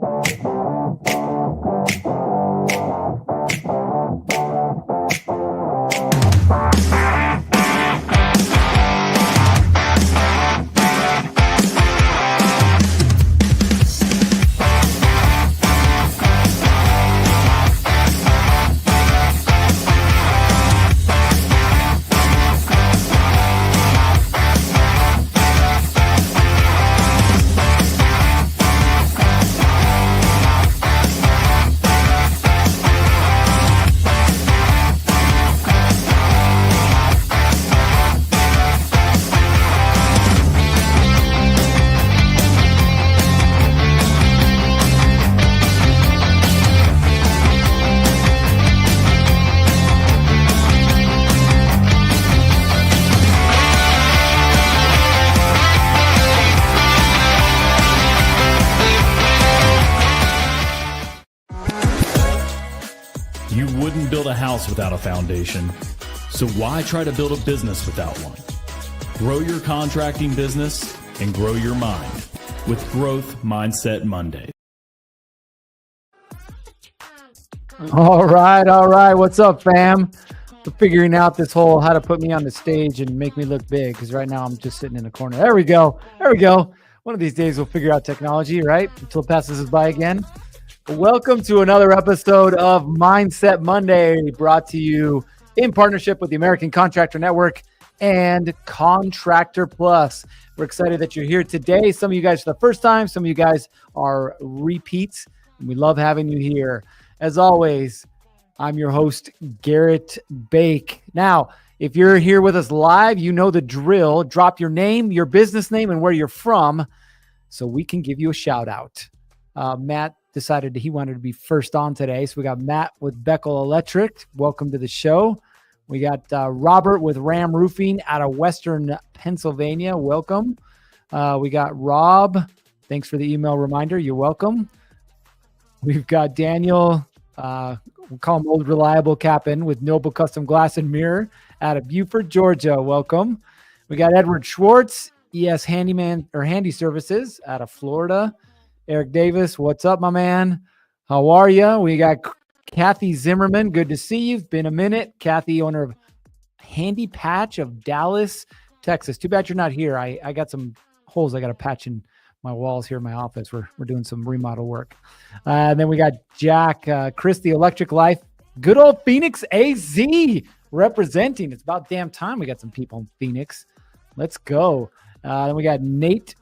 You wouldn't build a house without a foundation, so why try to build a business without one? Grow your contracting business and grow your mind with Growth Mindset Monday. All right. What's up, fam? We're figuring out this whole how to put me on the stage and make me look big, because right now I'm just sitting in the corner. There we go. One of these days we'll figure out technology, right? Until it passes us by again. Welcome to another episode of Mindset Monday, brought to you in partnership with the American Contractor Network and Contractor Plus. We're excited that you're here today. Some of you guys for the first time, some of you guys are repeats, and we love having you here. As always, I'm your host, Garrett Bake. Now, if you're here with us live, you know the drill. Drop your name, your business name, and where you're from so we can give you a shout out. Matt decided he wanted to be first on today. So we got Matt with Beckel Electric. Welcome to the show. We got Robert with Ram Roofing out of Western Pennsylvania. Welcome. We got Rob. Thanks for the email reminder. You're welcome. We've got Daniel. We'll call him Old Reliable Cap'n with Noble Custom Glass and Mirror out of Beaufort, Georgia. Welcome. We got Edward Schwartz, ES Handyman or Handy Services out of Florida. Eric Davis, what's up, my man? How are you? We got Kathy Zimmerman. Good to see you. It's been a minute. Kathy, owner of Handy Patch of Dallas, Texas. Too bad you're not here. I got some holes I got to patch in my walls here in my office. We're doing some remodel work. And then we got Jack, Chris, the Electric Life. Good old Phoenix AZ representing. It's about damn time we got some people in Phoenix. Let's go. Then we got Nate.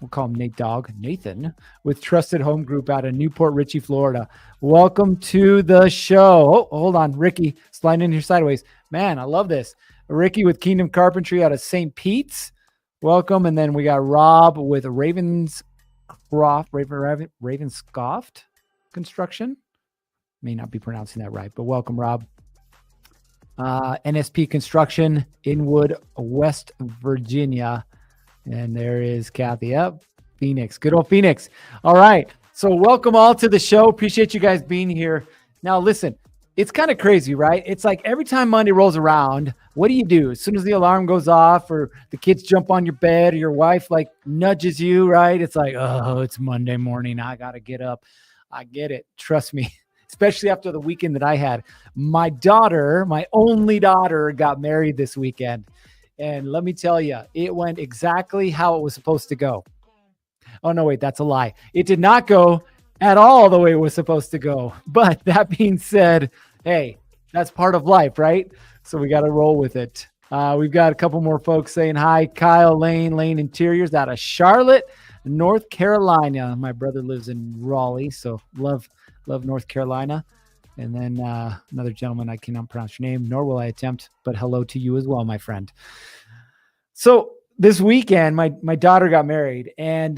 We'll call him Nate Dog, Nathan, with Trusted Home Group out of Newport Richey, Florida. Welcome to the show. Oh, hold on. Ricky, sliding in here sideways. Man, I love this. Ricky with Kingdom Carpentry out of St. Pete's. Welcome. And then we got Rob with Ravenscroft Construction. May not be pronouncing that right, but welcome, Rob. NSP Construction, Inwood, West Virginia. And there is Kathy up. Phoenix. Good old Phoenix. All right. So welcome all to the show. Appreciate you guys being here. Now, listen, it's kind of crazy, right? It's like every time Monday rolls around, what do you do? As soon as the alarm goes off or the kids jump on your bed or your wife like nudges you, right? It's like, oh, it's Monday morning. I got to get up. I get it. Trust me. Especially after the weekend that I had. My daughter, my only daughter, got married this weekend. And let me tell you, it went exactly how it was supposed to go. Oh, no, wait, that's a lie. It did not go at all the way it was supposed to go. But that being said, hey, that's part of life, right? So we got to roll with it. We've got a couple more folks saying hi. Kyle Lane Interiors out of Charlotte, North Carolina. My brother lives in Raleigh, so love North Carolina. And then another gentleman, I cannot pronounce your name, nor will I attempt, but hello to you as well, my friend. So this weekend, my daughter got married, and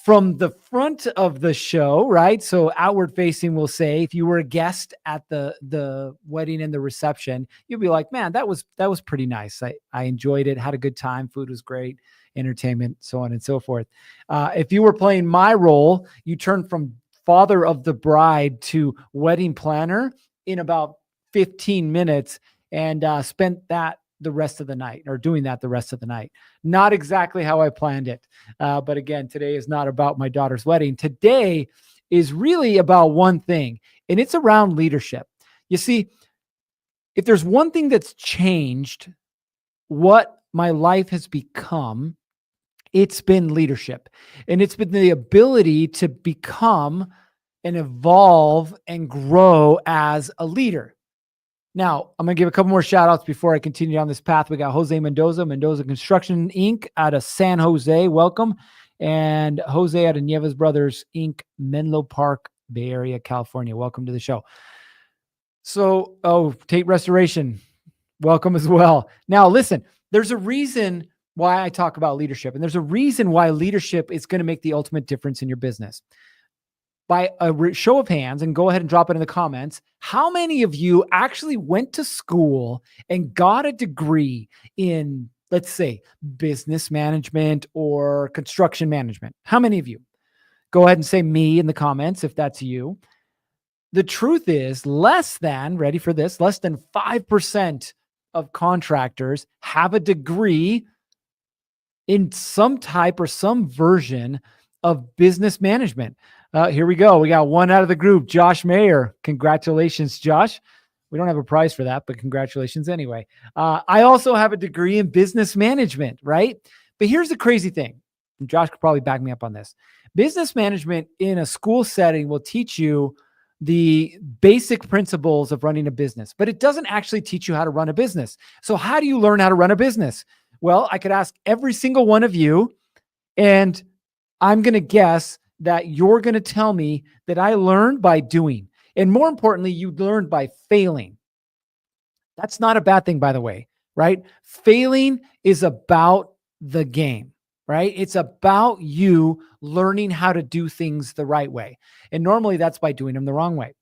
from the front of the show, right? So outward facing, we'll say, if you were a guest at the wedding and the reception, you'll be like, man, that was pretty nice. I enjoyed it, had a good time. Food was great, entertainment, so on and so forth. If you were playing my role, you turned from father of the bride to wedding planner in about 15 minutes and spent that the rest of the night or doing that the rest of the night. Not exactly how I planned it. But again, today is not about my daughter's wedding. Today is really about one thing, and it's around leadership. You see, if there's one thing that's changed what my life has become, it's been leadership. And it's been the ability to become and evolve and grow as a leader. Now, I'm going to give a couple more shout outs before I continue down this path. We got Jose Mendoza Construction Inc. out of San Jose. Welcome. And Jose out of Nieves Brothers Inc., Menlo Park, Bay Area, California. Welcome to the show. So, Tate Restoration, welcome as well. Now, listen, there's a reason why I talk about leadership, and there's a reason why leadership is going to make the ultimate difference in your business. By a show of hands, and go ahead and drop it in the comments, how many of you actually went to school and got a degree in, let's say, business management or construction management? How many of you? Go ahead and say me in the comments if that's you. The truth is ready for this, less than 5% of contractors have a degree in some type or some version of business management. Here we go. We got one out of the group, Josh Mayer. Congratulations, Josh. We don't have a prize for that, but congratulations anyway. I also have a degree in business management, right? But here's the crazy thing. And Josh could probably back me up on this. Business management in a school setting will teach you the basic principles of running a business, but it doesn't actually teach you how to run a business. So how do you learn how to run a business? Well, I could ask every single one of you, and I'm going to guess that you're going to tell me that I learned by doing. And more importantly, you learned by failing. That's not a bad thing, by the way, right? Failing is about the game, right? It's about you learning how to do things the right way. And normally that's by doing them the wrong way.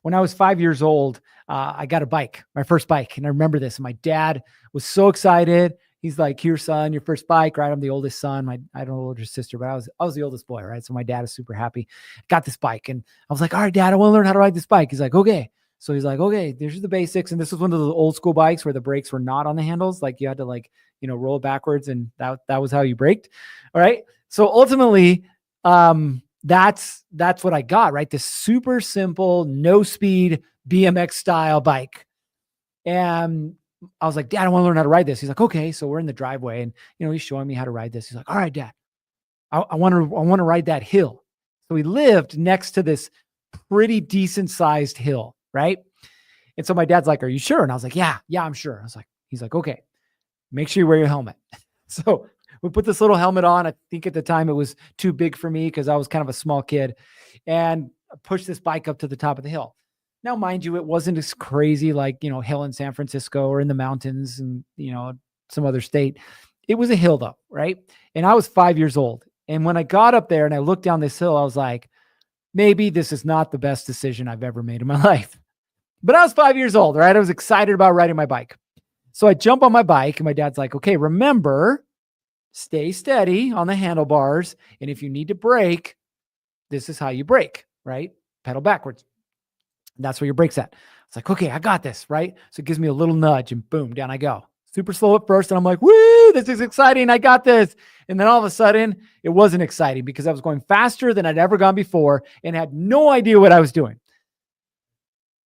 When I was 5 years old, I got a bike, my first bike. And I remember this. And my dad was so excited. He's like, "Here, son, your first bike," right? I'm the oldest son. I had an older sister, but I was the oldest boy, right? So my dad is super happy. Got this bike. And I was like, "All right, Dad, I want to learn how to ride this bike." He's like, "Okay." So he's like, "Okay, there's the basics." And this was one of the old school bikes where the brakes were not on the handles. Like you had to roll backwards, and that was how you braked. All right. So ultimately, that's what I got, right? This super simple, no speed BMX style bike. And I was like, "Dad, I want to learn how to ride this." He's like, "Okay." So we're in the driveway, and he's showing me how to ride this. He's like, "All right, Dad, I want to ride that hill." So we lived next to this pretty decent sized hill, right? And so my dad's like, "Are you sure?" And I was like, yeah, I'm sure. He's like, "Okay, make sure you wear your helmet." So we put this little helmet on. I think at the time it was too big for me because I was kind of a small kid, and I pushed this bike up to the top of the hill. Now, mind you, it wasn't as crazy like, hill in San Francisco or in the mountains and, some other state. It was a hill though, right? And I was 5 years old. And when I got up there and I looked down this hill, I was like, maybe this is not the best decision I've ever made in my life. But I was 5 years old, right? I was excited about riding my bike. So I jump on my bike and my dad's like, "Okay, remember, stay steady on the handlebars. And if you need to brake, this is how you brake, right? Pedal backwards. That's where your brake's at." It's like, "Okay, I got this," right? So it gives me a little nudge and boom, down I go. Super slow at first. And I'm like, "Woo, this is exciting. I got this." And then all of a sudden it wasn't exciting because I was going faster than I'd ever gone before and had no idea what I was doing.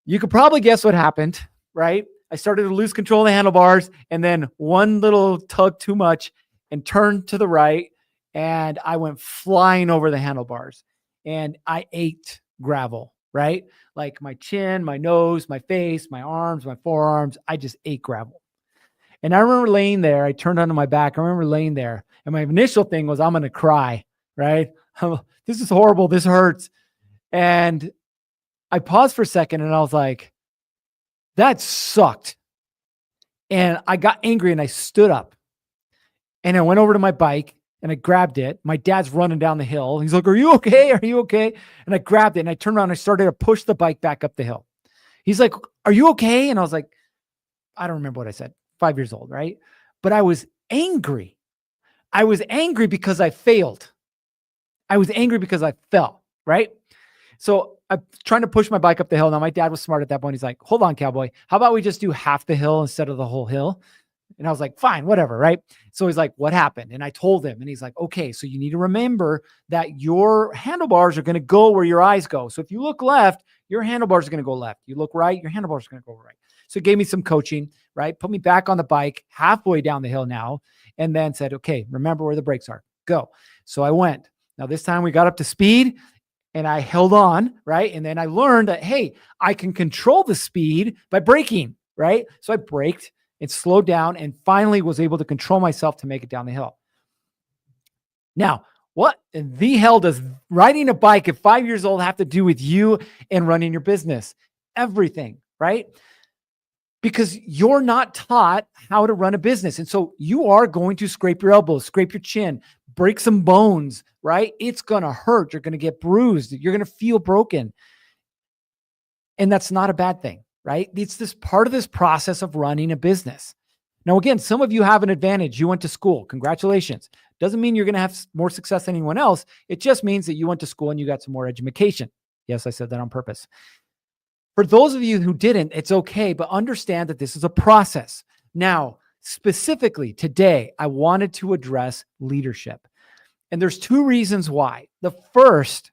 You could probably guess what happened, right? I started to lose control of the handlebars, and then one little tug too much and turned to the right, and I went flying over the handlebars, and I ate gravel, right? Like my chin, my nose, my face, my arms, my forearms, I just ate gravel. And I remember laying there, I turned onto my back. I remember laying there, and my initial thing was, I'm going to cry, right? This is horrible. This hurts. And I paused for a second and I was like, that sucked. And I got angry and I stood up and I went over to my bike and I grabbed it. My dad's running down the hill. He's like, "Are you okay? Are you okay?" And I grabbed it and I turned around and I started to push the bike back up the hill. He's like, "Are you okay?" And I was like, I don't remember what I said. 5 years old, right? But I was angry. I was angry because I failed. I was angry because I fell, right? So I'm trying to push my bike up the hill. Now, my dad was smart at that point. He's like, "Hold on, cowboy. How about we just do half the hill instead of the whole hill?" And I was like, fine, whatever. Right. So he's like, what happened? And I told him, and he's like, okay, so you need to remember that your handlebars are going to go where your eyes go. So if you look left, your handlebars are going to go left. You look right, your handlebars are going to go right. So he gave me some coaching, right? Put me back on the bike halfway down the hill now, and then said, okay, remember where the brakes are. Go. So I went. Now this time we got up to speed and I held on, right? And then I learned that, hey, I can control the speed by braking, right? So I braked and slowed down and finally was able to control myself to make it down the hill. Now, what in the hell does riding a bike at 5 years old have to do with you and running your business? Everything, right? Because you're not taught how to run a business. And so you are going to scrape your elbows, scrape your chin, break some bones, right? It's going to hurt. You're going to get bruised. You're going to feel broken. And that's not a bad thing, right? It's this part of this process of running a business. Now, again, some of you have an advantage. You went to school. Congratulations. Doesn't mean you're going to have more success than anyone else. It just means that you went to school and you got some more education. Yes, I said that on purpose. For those of you who didn't, it's okay, but understand that this is a process. Now, specifically today, I wanted to address leadership. And there's two reasons why. The first,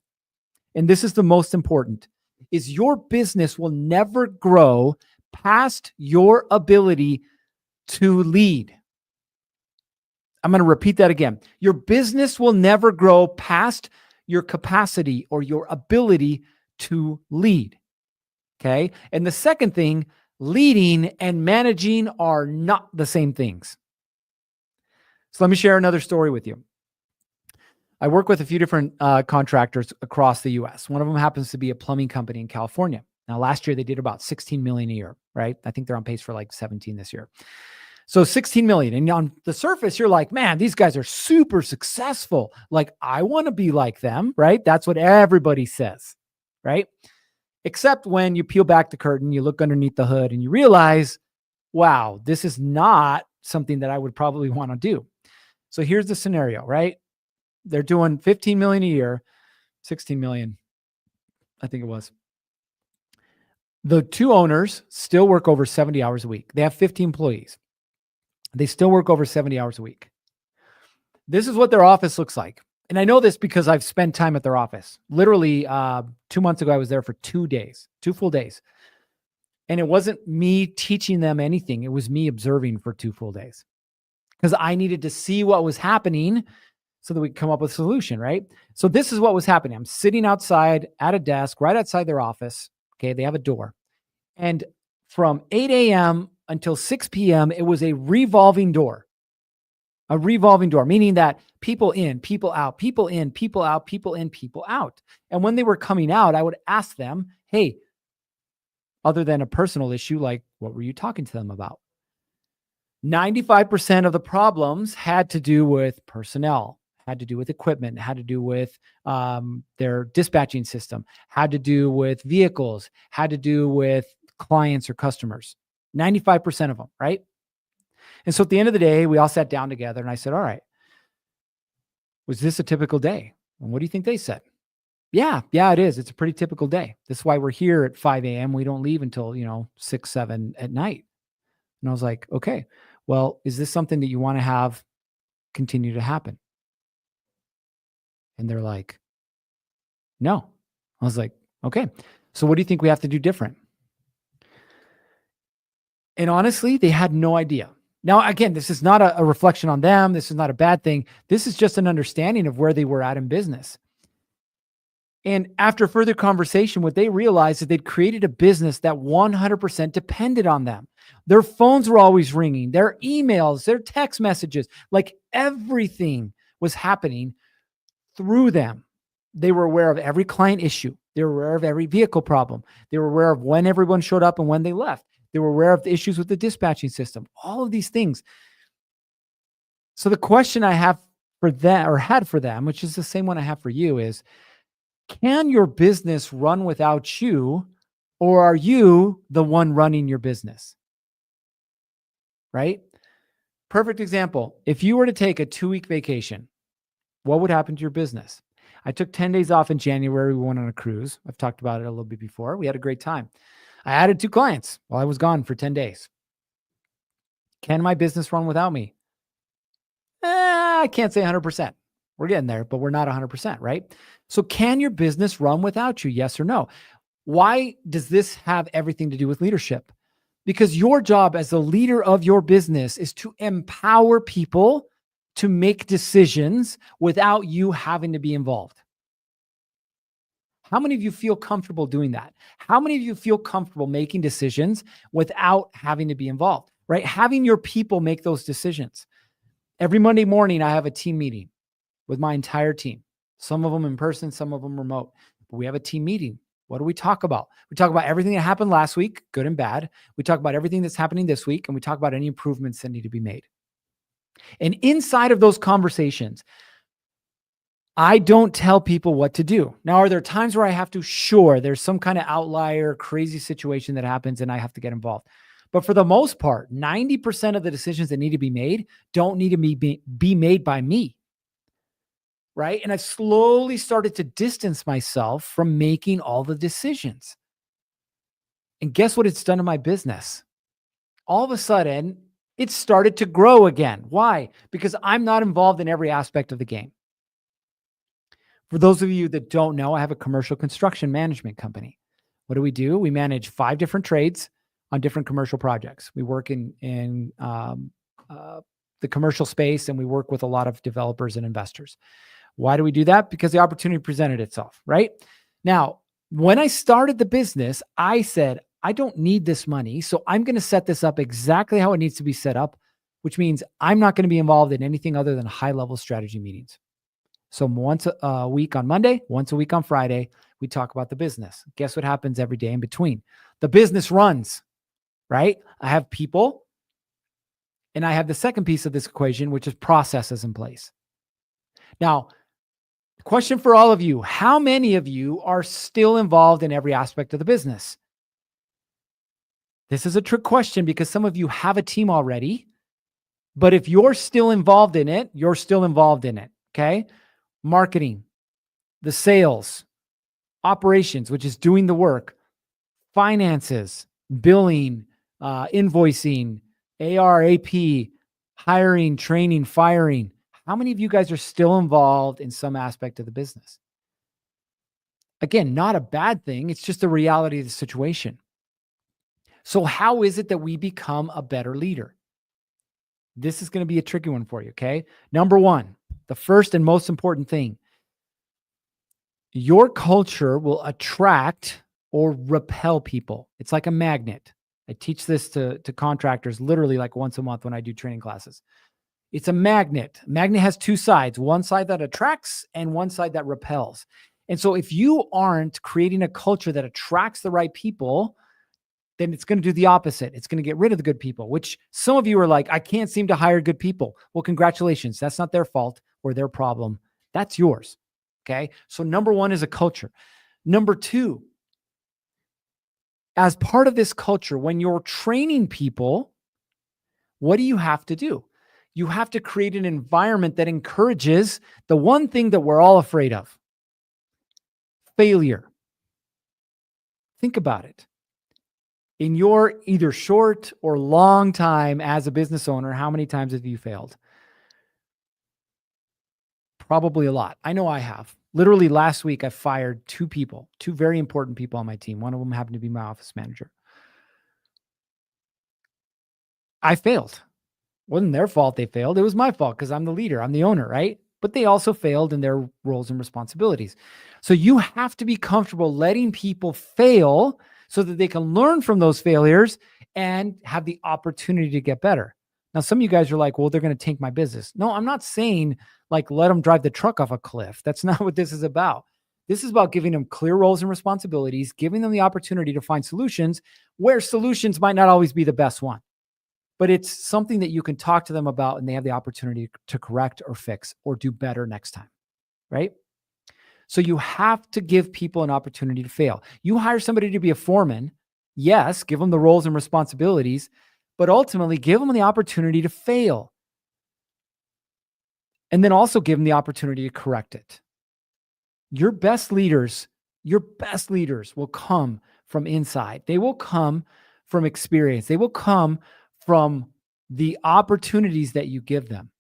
and this is the most important, is your business will never grow past your ability to lead. I'm going to repeat that again. Your business will never grow past your capacity or your ability to lead. Okay. And the second thing, leading and managing are not the same things. So let me share another story with you. I work with a few different contractors across the US. One of them happens to be a plumbing company in California. Now, last year they did about 16 million a year, right? I think they're on pace for like 17 this year. So 16 million. And on the surface, you're like, man, these guys are super successful. Like, I want to be like them, right? That's what everybody says, right? Except when you peel back the curtain, you look underneath the hood and you realize, wow, this is not something that I would probably want to do. So here's the scenario, right? They're doing 15 million a year, 16 million, I think it was. The two owners still work over 70 hours a week. They have 50 employees. They still work over 70 hours a week. This is what their office looks like. And I know this because I've spent time at their office. Literally 2 months ago, I was there for 2 days, 2 full days. And it wasn't me teaching them anything. It was me observing for 2 full days because I needed to see what was happening so that we could come up with a solution, right? So this is what was happening. I'm sitting outside at a desk right outside their office. Okay, they have a door. And from 8 a.m. until 6 p.m., it was a revolving door. A revolving door, meaning that people in, people out, people in, people out, people in, people out. And when they were coming out, I would ask them, hey, other than a personal issue, like, what were you talking to them about? 95% of the problems had to do with personnel, had to do with equipment, had to do with their dispatching system, had to do with vehicles, had to do with clients or customers. 95% of them, right? And so at the end of the day, we all sat down together and I said, all right, was this a typical day? And what do you think they said? Yeah, it is. It's a pretty typical day. That's why we're here at 5 a.m. We don't leave until, 6, 7 at night. And I was like, okay, well, is this something that you want to have continue to happen? And they're like, no. I was like, okay, so what do you think we have to do different? And honestly, they had no idea. Now, again, this is not a reflection on them. This is not a bad thing. This is just an understanding of where they were at in business. And after further conversation, what they realized is they'd created a business that 100% depended on them. Their phones were always ringing, their emails, their text messages, like everything was happening through them. They were aware of every client issue. They were aware of every vehicle problem. They were aware of when everyone showed up and when they left. They were aware of the issues with the dispatching system, all of these things. So the question I have for them, or had for them, which is the same one I have for you, is, can your business run without you, or are you the one running your business? Right? Perfect example. If you were to take a 2-week vacation, what would happen to your business? I took 10 days off in January. We went on a cruise. I've talked about it a little bit before. We had a great time. I added 2 clients while I was gone for 10 days. Can my business run without me? I can't say 100%. We're getting there, but we're not 100%, right? So can your business run without you? Yes or no? Why does this have everything to do with leadership? Because your job as the leader of your business is to empower people to make decisions without you having to be involved. How many of you feel comfortable doing that? How many of you feel comfortable making decisions without having to be involved, right? Having your people make those decisions. Every Monday morning, I have a team meeting with my entire team. Some of them in person, some of them remote. But we have a team meeting. What do we talk about? We talk about everything that happened last week, good and bad. We talk about everything that's happening this week, and we talk about any improvements that need to be made. And inside of those conversations, I don't tell people what to do. Now, are there times where I have to? Sure, there's some kind of outlier, crazy situation that happens and I have to get involved. But for the most part, 90% of the decisions that need to be made don't need to be made by me, right? And I've slowly started to distance myself from making all the decisions. And guess what it's done to my business? All of a sudden, it started to grow again. Why? Because I'm not involved in every aspect of the game. For those of you that don't know, I have a commercial construction management company. What do? We manage 5 different trades on different commercial projects. We work in the commercial space, and we work with a lot of developers and investors. Why do we do that? Because the opportunity presented itself, right? Now, when I started the business, I said, I don't need this money, so I'm going to set this up exactly how it needs to be set up, which means I'm not going to be involved in anything other than high-level strategy meetings. So once a week on Monday, once a week on Friday, we talk about the business. Guess what happens every day in between? The business runs, right? I have people, and I have the second piece of this equation, which is processes in place. Now, question for all of you, how many of you are still involved in every aspect of the business? This is a trick question because some of you have a team already, but if you're still involved in it, you're still involved in it, okay? Marketing, the sales, operations, which is doing the work, finances, billing, invoicing, AR, AP, hiring, training, firing. How many of you guys are still involved in some aspect of the business? Again, not a bad thing. It's just the reality of the situation. So how is it that we become a better leader? This is going to be a tricky one for you, okay? Number one, the first and most important thing, your culture will attract or repel people. It's like a magnet. I teach this to contractors literally like once a month when I do training classes. It's a magnet. Magnet has 2 sides, one side that attracts and one side that repels. And so if you aren't creating a culture that attracts the right people, then it's going to do the opposite. It's going to get rid of the good people, which some of you are like, I can't seem to hire good people. Well, congratulations. That's not their fault or their problem. That's yours. Okay. So number 1 is a culture. Number 2, as part of this culture, when you're training people, what do you have to do? You have to create an environment that encourages the one thing that we're all afraid of: failure. Think about it. In your either short or long time as a business owner, how many times have you failed? Probably a lot. I know I have. Literally last week, I fired 2 people, 2 very important people on my team. One of them happened to be my office manager. I failed. It wasn't their fault they failed. It was my fault because I'm the leader. I'm the owner, right? But they also failed in their roles and responsibilities. So you have to be comfortable letting people fail so that they can learn from those failures and have the opportunity to get better. Now, some of you guys are like, well, they're going to tank my business. No, I'm not saying like let them drive the truck off a cliff. That's not what this is about. This is about giving them clear roles and responsibilities, giving them the opportunity to find solutions where solutions might not always be the best one. But it's something that you can talk to them about and they have the opportunity to correct or fix or do better next time, right? So you have to give people an opportunity to fail. You hire somebody to be a foreman, yes, give them the roles and responsibilities, but ultimately give them the opportunity to fail. And then also give them the opportunity to correct it. Your best leaders will come from inside. They will come from experience. They will come from the opportunities that you give them.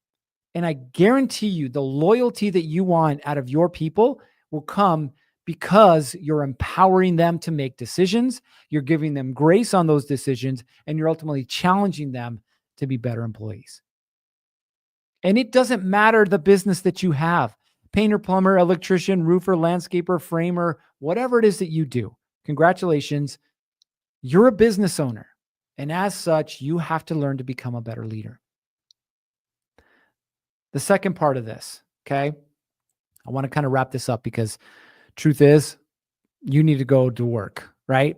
And I guarantee you the loyalty that you want out of your people will come because you're empowering them to make decisions. You're giving them grace on those decisions, and you're ultimately challenging them to be better employees. And it doesn't matter the business that you have, painter, plumber, electrician, roofer, landscaper, framer, whatever it is that you do. Congratulations. You're a business owner. And as such, you have to learn to become a better leader. The second part of this, okay? I want to kind of wrap this up because truth is, you need to go to work, right?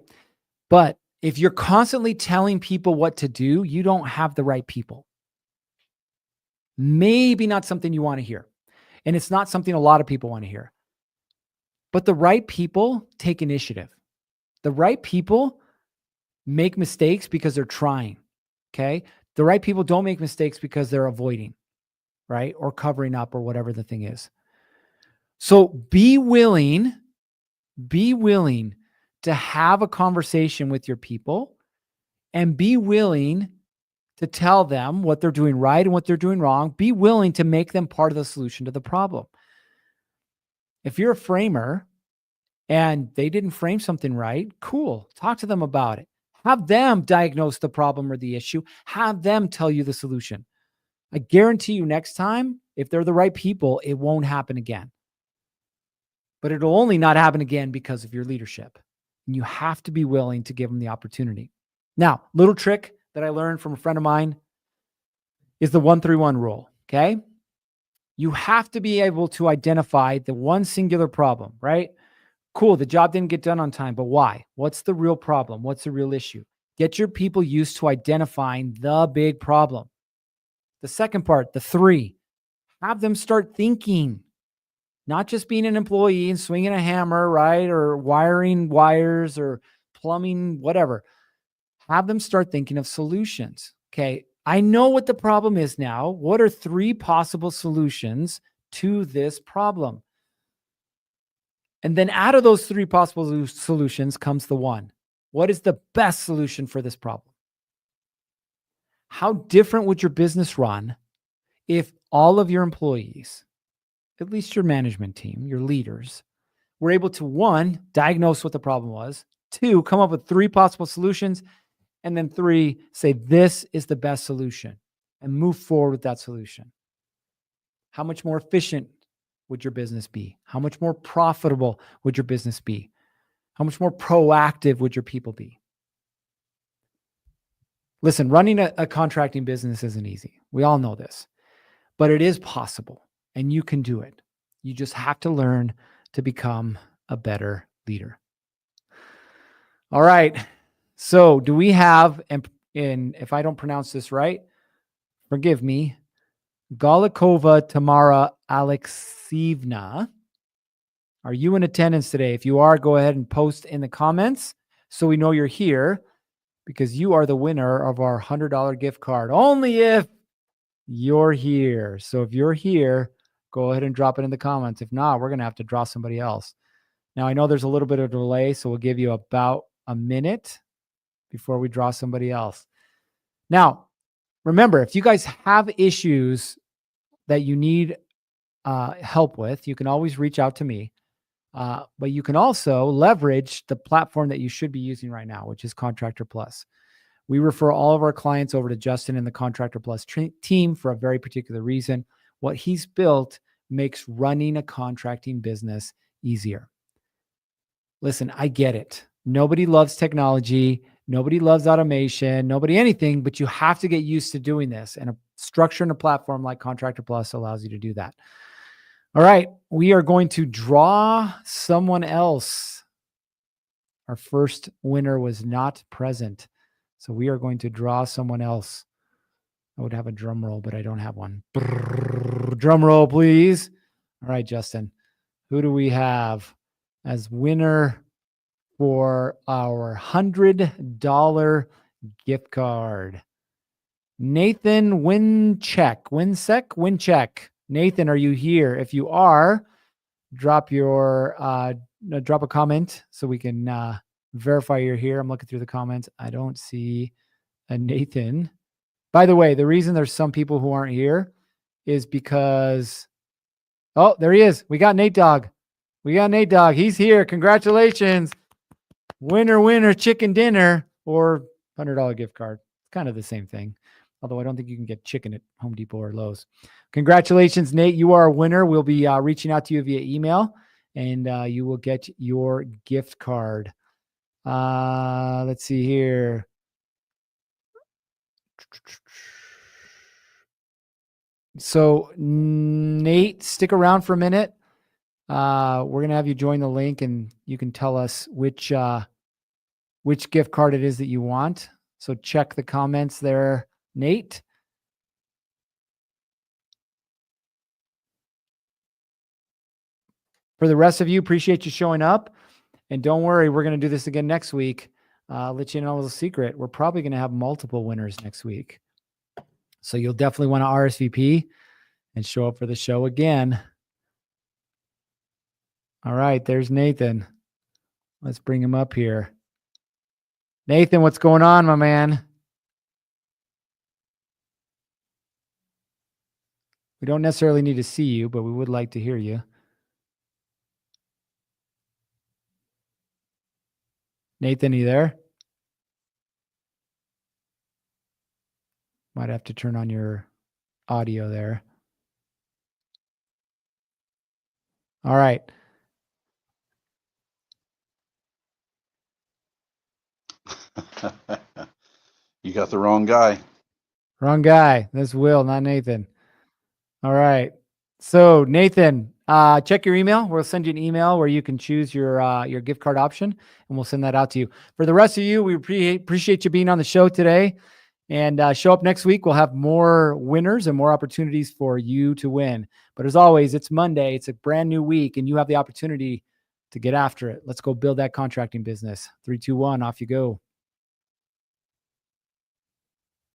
But if you're constantly telling people what to do, you don't have the right people. Maybe not something you want to hear. And it's not something a lot of people want to hear. But the right people take initiative. The right people make mistakes because they're trying, okay? The right people don't make mistakes because they're avoiding, right? Or covering up or whatever the thing is. So be willing to have a conversation with your people and be willing to tell them what they're doing right and what they're doing wrong. Be willing to make them part of the solution to the problem. If you're a framer and they didn't frame something right, cool. Talk to them about it. Have them diagnose the problem or the issue. Have them tell you the solution. I guarantee you next time, if they're the right people, it won't happen again. But it'll only not happen again because of your leadership. And you have to be willing to give them the opportunity. Now, little trick that I learned from a friend of mine is the 1-3-1 rule, okay? You have to be able to identify the one singular problem, right? Cool, the job didn't get done on time, but why? What's the real problem? What's the real issue? Get your people used to identifying the big problem. The second part, the 3, have them start thinking, not just being an employee and swinging a hammer, right? Or wiring wires or plumbing, whatever. Have them start thinking of solutions. Okay, I know what the problem is now. What are 3 possible solutions to this problem? And then out of those 3 possible solutions comes the 1. What is the best solution for this problem? How different would your business run if all of your employees, at least your management team, your leaders, were able to 1, diagnose what the problem was, 2, come up with 3 possible solutions, and then 3, say, this is the best solution and move forward with that solution? How much more efficient would your business be? How much more profitable would your business be? How much more proactive would your people be? Listen, running a contracting business isn't easy. We all know this, but it is possible and you can do it. You just have to learn to become a better leader. All right. So do we have, and if I don't pronounce this right, forgive me, Golikova Tamara Alexievna. Are you in attendance today? If you are, go ahead and post in the comments so we know you're here, because you are the winner of our $100 gift card, only if you're here. So if you're here, go ahead and drop it in the comments. If not, we're going to have to draw somebody else. Now, I know there's a little bit of delay, so we'll give you about a minute before we draw somebody else. Now, remember, if you guys have issues that you need help with, you can always reach out to me. But you can also leverage the platform that you should be using right now, which is Contractor Plus. We refer all of our clients over to Justin and the Contractor Plus team for a very particular reason. What he's built makes running a contracting business easier. Listen, I get it. Nobody loves technology. Nobody loves automation. Nobody anything, but you have to get used to doing this. And a structure and a platform like Contractor Plus allows you to do that. All right, we are going to draw someone else. Our first winner was not present, so we are going to draw someone else. I would have a drum roll, but I don't have one. Drum roll, please. All right, Justin, who do we have as winner for our $100 gift card? Nathan Wincheck. Nathan, are you here? If you are, drop a comment so we can verify you're here. I'm looking through the comments. I don't see a Nathan. By the way, the reason there's some people who aren't here is because, oh, there he is. We got Nate Dogg. He's here. Congratulations. Winner, chicken dinner or $100 gift card. Kind of the same thing. Although I don't think you can get chicken at Home Depot or Lowe's. Congratulations, Nate. You are a winner. We'll be reaching out to you via email, and you will get your gift card. Let's see here. So, Nate, stick around for a minute. We're going to have you join the link, and you can tell us which gift card it is that you want. So check the comments there, Nate. For the rest of you, appreciate you showing up. And don't worry, we're going to do this again next week. I'll let you know a little secret. We're probably going to have multiple winners next week. So you'll definitely want to RSVP and show up for the show again. All right, there's Nathan. Let's bring him up here. Nathan, what's going on, my man? We don't necessarily need to see you, but we would like to hear you. Nathan, are you there? Might have to turn on your audio there. All right. You got the wrong guy. Wrong guy. That's Will, not Nathan. All right. So Nathan, check your email. We'll send you an email where you can choose your gift card option, and we'll send that out to you. For the rest of you, we appreciate you being on the show today. And show up next week. We'll have more winners and more opportunities for you to win. But as always, it's Monday. It's a brand new week, and you have the opportunity to get after it. Let's go build that contracting business. 3, 2, 1, off you go.